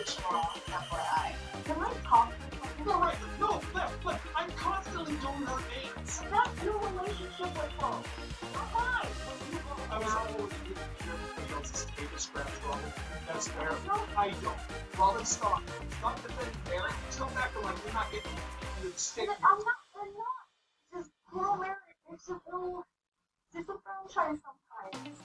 Just FYI. Can I talk to you? No, right. No, Flip. I'm constantly doing her names. That's your relationship with her. Not mine. I was always giving everybody else's table scraps, Robin. That's fair. I don't. Robin, stop. Stop defending Mary. Stop acting like you're not getting the stick. I'm not. Just girl marriage. It's a franchise sometimes.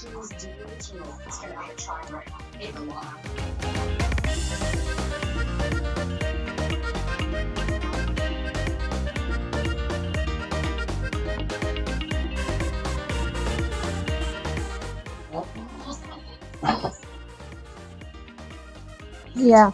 It's going to be a try right now. In a while. Yeah.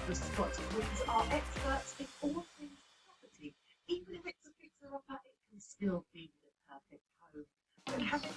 The Scott Twins are experts in all things property. Even if it's a fixer-upper, it can still be the perfect home. But having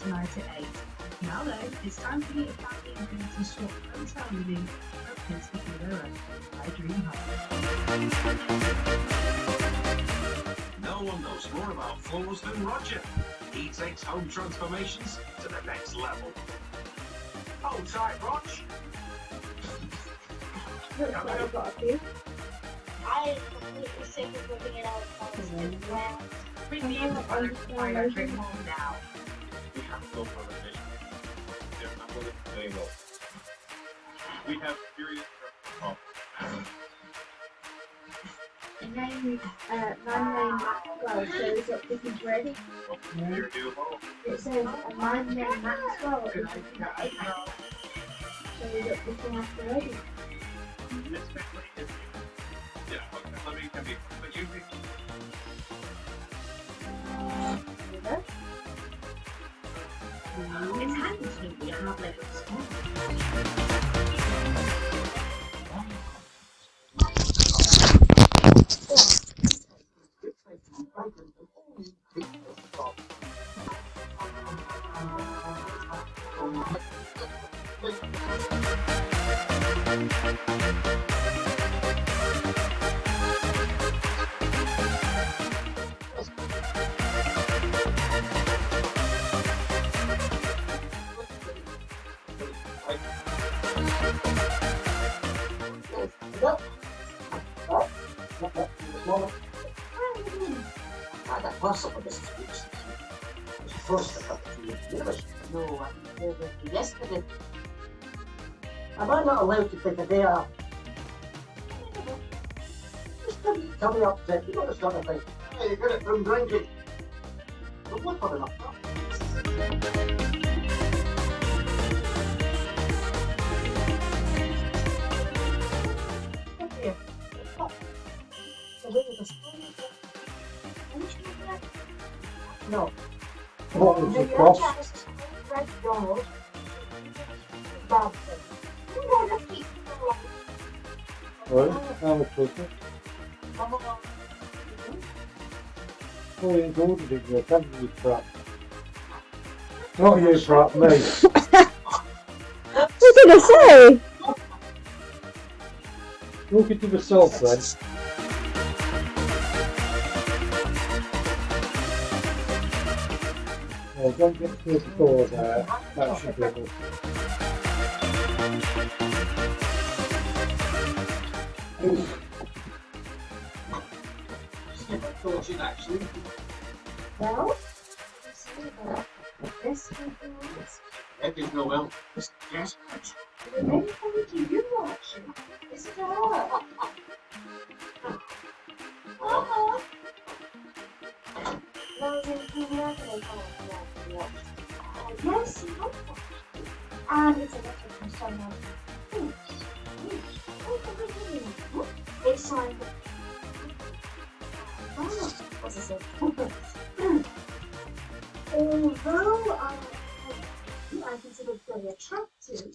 tonight at 8. Now though, it's time to meet a family and go to swap hotel living at Mystical Meadows. I dream home. No one knows more about floors than Roger. He takes home transformations to the next level. Hold tight, Rog. I've got a few. I am completely sick of living in our house. Bring me in the fire, drink home now. We have no conversation. Yeah, I'm going to say no. We have serious My name Maxwell shows up this is ready. It says my name Maxwell shows up before after ready. Yeah, okay, let me, but you It's handy to know you have like a spot. No, yesterday. Am I not allowed to take a day off? Just tell me upset. You know the sort of thing. Hey, you get it from drinking. But what for enough? Here. So wait a second. No. What was the Your cost? chance is Red Donald. Bad thing. You know the people. Right, how much was it? Oh, you ordered it, you can't you, crap. Not you, crap, me. What did I say? Look into the salt then. No, don't get 34 there. That should be able. Thought you'd actually. Well, what do you say about this influence? That is no well. Yes. The main point to you watching is it all? Well, then you know they call it yes, you know. And it's a letter from someone who's it's signed. Oh, what is it? Although I consider it very attractive,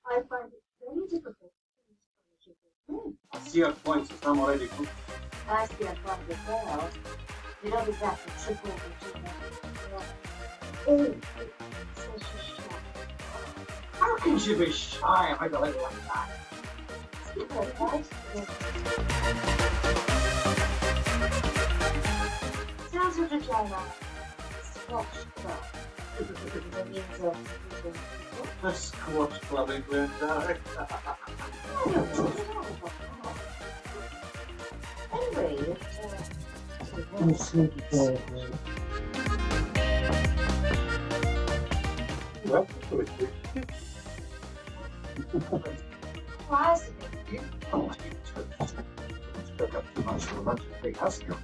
I find it very difficult to manage. I see your points, if I'm already good. I see a problem as well. You don't exactly trip over too much. Oh, so she's shy. How can she be shy about a little like that? Speak her advice to this. Sounds like a Joanna. Squash club. The means of using people. The squash club in Glendirect. I don't know about that. Anyway, Let's see the door, well, so it's good. classic. Oh, you took up too much for a bunch of big house here.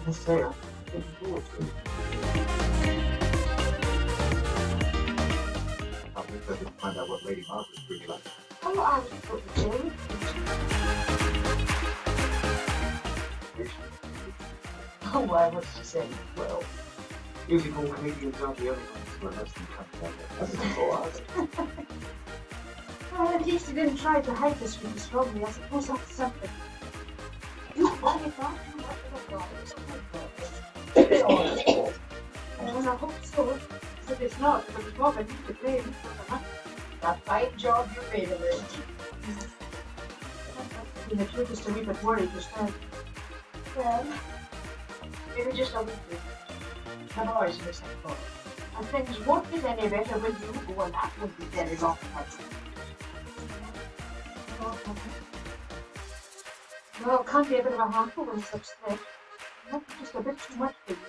I say, I'm looking forward to it. I'll be interested to find out what Lady Margaret's really like. Oh, I would put the Jane. Oh, why? What's she say? Well, musical comedians aren't the only ones who are less than comfortable. That's simple, are they? Well, at least you didn't try to hide this really strongly. I suppose that's something. You want it back? You want it back? And I hope so. If it's not, if it's not, I need to blame. A fine job you made of it. The truth is to wee bit worried just now. Well, maybe just a wee bit. I've always missed that. And things won't get any better when you go, and that won't be very long. Well, it can't be a bit of a handful when such thing. Not just a bit too much for you.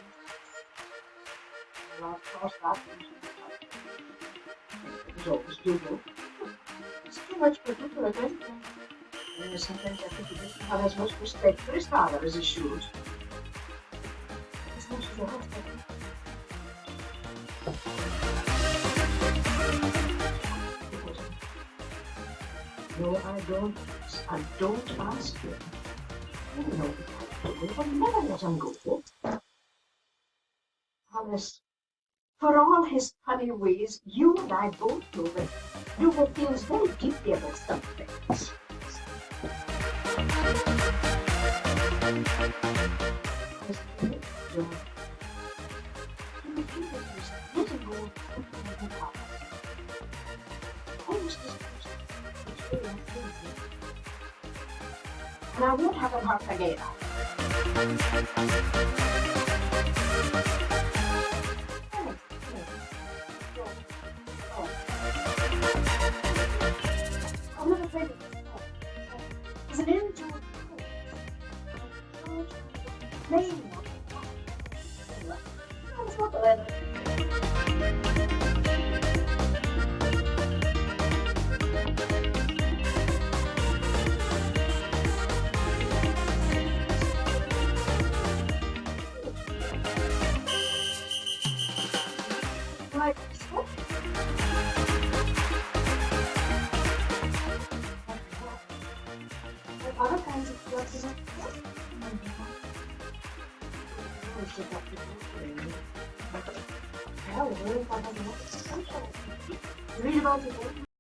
Well, I've crossed that. It's always too good. It's too much for people, I don't think. And sometimes I think he doesn't have as much respect for his father as he should. As much as I have to. No, I don't. I don't ask him. You know, I will never let him go. Honest. For all his funny ways, you and I both know that Dougal feels very deeply about some things. As for you, John, you would do this little more than the past. Almost as person, which really is easy. And I won't have him hurt again. I'm not afraid of this. He's an irritable playing one. That's not the letter. Like, what? Other kinds of drugs is read about it.